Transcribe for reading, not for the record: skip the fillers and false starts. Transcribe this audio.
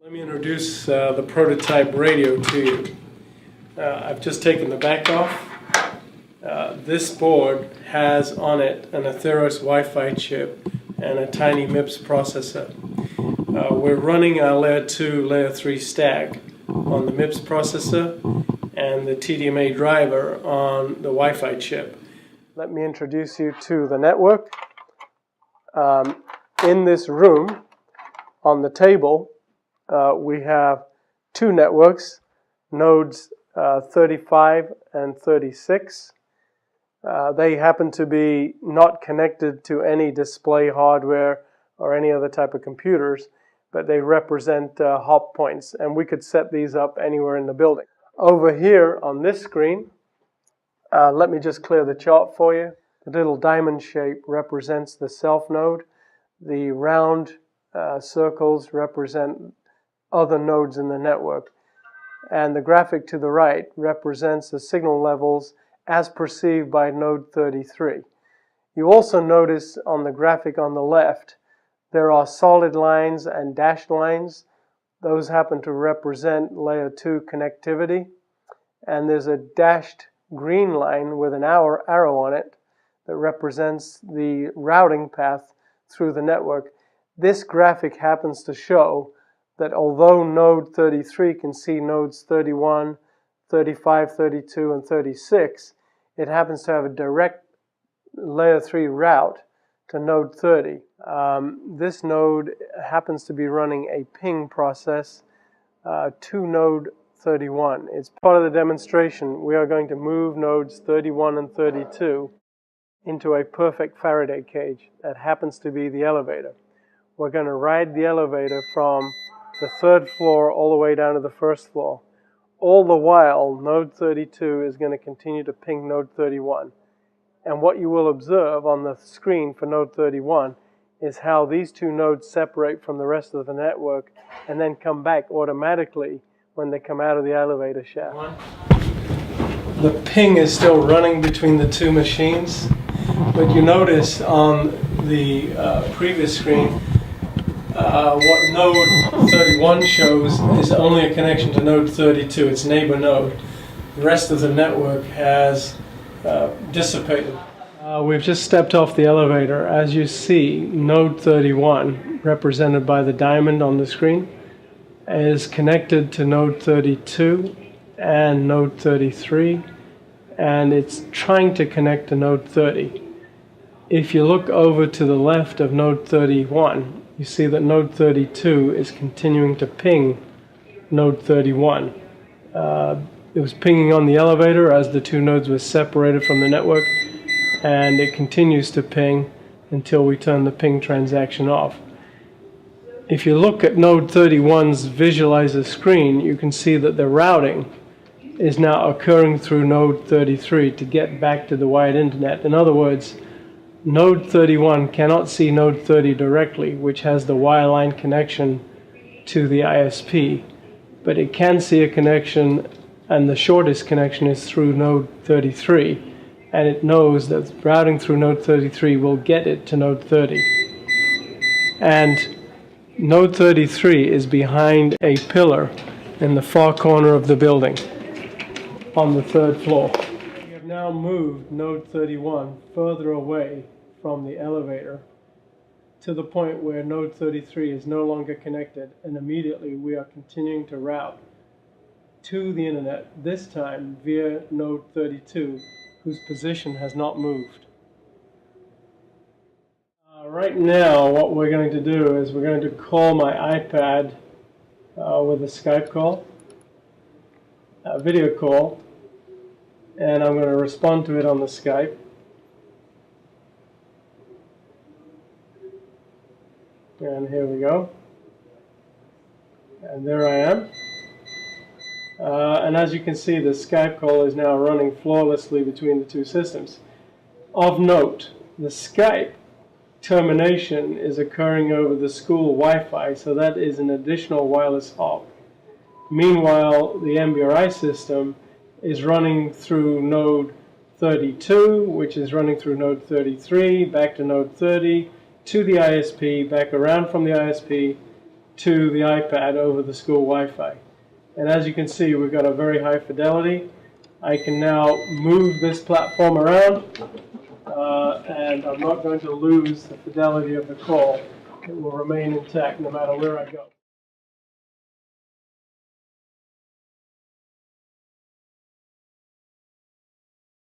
Let me introduce the prototype radio to you. I've just taken the back off. This board has on it an Atheros Wi-Fi chip and a tiny MIPS processor. We're running our layer 2, layer 3 stack on the MIPS processor and the TDMA driver on the Wi-Fi chip. Let me introduce you to the network. In this room, on the table, we have two networks, nodes 35 and 36. They happen to be not connected to any display hardware or any other type of computers, but they represent hop points, and we could set these up anywhere in the building. Over here on this screen, let me just clear the chart for you. The little diamond shape represents the self node. The round circles represent other nodes in the network. And the graphic to the right represents the signal levels as perceived by node 33. You also notice on the graphic on the left, there are solid lines and dashed lines. Those happen to represent layer 2 connectivity. And there's a dashed green line with an arrow on it that represents the routing path through the network. This graphic happens to show that although node 33 can see nodes 31, 35, 32, and 36, it happens to have a direct layer 3 route to node 30. This node happens to be running a ping process to node 31. It's part of the demonstration. We are going to move nodes 31 and 32 into a perfect Faraday cage that happens to be the elevator. We're going to ride the elevator from the third floor all the way down to the first floor. All the while, node 32 is going to continue to ping node 31. And what you will observe on the screen for node 31 is how these two nodes separate from the rest of the network and then come back automatically when they come out of the elevator shaft. The ping is still running between the two machines, but you notice on the previous screen what node 31 shows is only a connection to node 32, its neighbor node. The rest of the network has dissipated. We've just stepped off the elevator. As you see, node 31, represented by the diamond on the screen, is connected to node 32 and node 33, and it's trying to connect to node 30. If you look over to the left of node 31, you see that node 32 is continuing to ping node 31. It was pinging on the elevator as the two nodes were separated from the network, and it continues to ping until we turn the ping transaction off. If you look at node 31's visualizer screen, you can see that the routing is now occurring through node 33 to get back to the wired internet. In other words, node 31 cannot see node 30 directly, which has the wireline connection to the ISP, but it can see a connection, and the shortest connection is through node 33, and it knows that routing through node 33 will get it to node 30. And node 33 is behind a pillar in the far corner of the building on the third floor. We have now moved node 31 further away from the elevator to the point where node 33 is no longer connected, and immediately we are continuing to route to the internet, this time via node 32, whose position has not moved. Right now, what we're going to do is we're going to call my iPad with a Skype call, a video call, and I'm going to respond to it on the Skype. And here we go. And there I am. And as you can see, the Skype call is now running flawlessly between the two systems. Of note, the Skype termination is occurring over the school Wi-Fi, so that is an additional wireless hop. Meanwhile, the MBRI system is running through node 32, which is running through node 33, back to node 30, to the ISP, back around from the ISP, to the iPad over the school Wi-Fi. And as you can see, we've got a very high fidelity. I can now move this platform around, and I'm not going to lose the fidelity of the call. It will remain intact no matter where I go.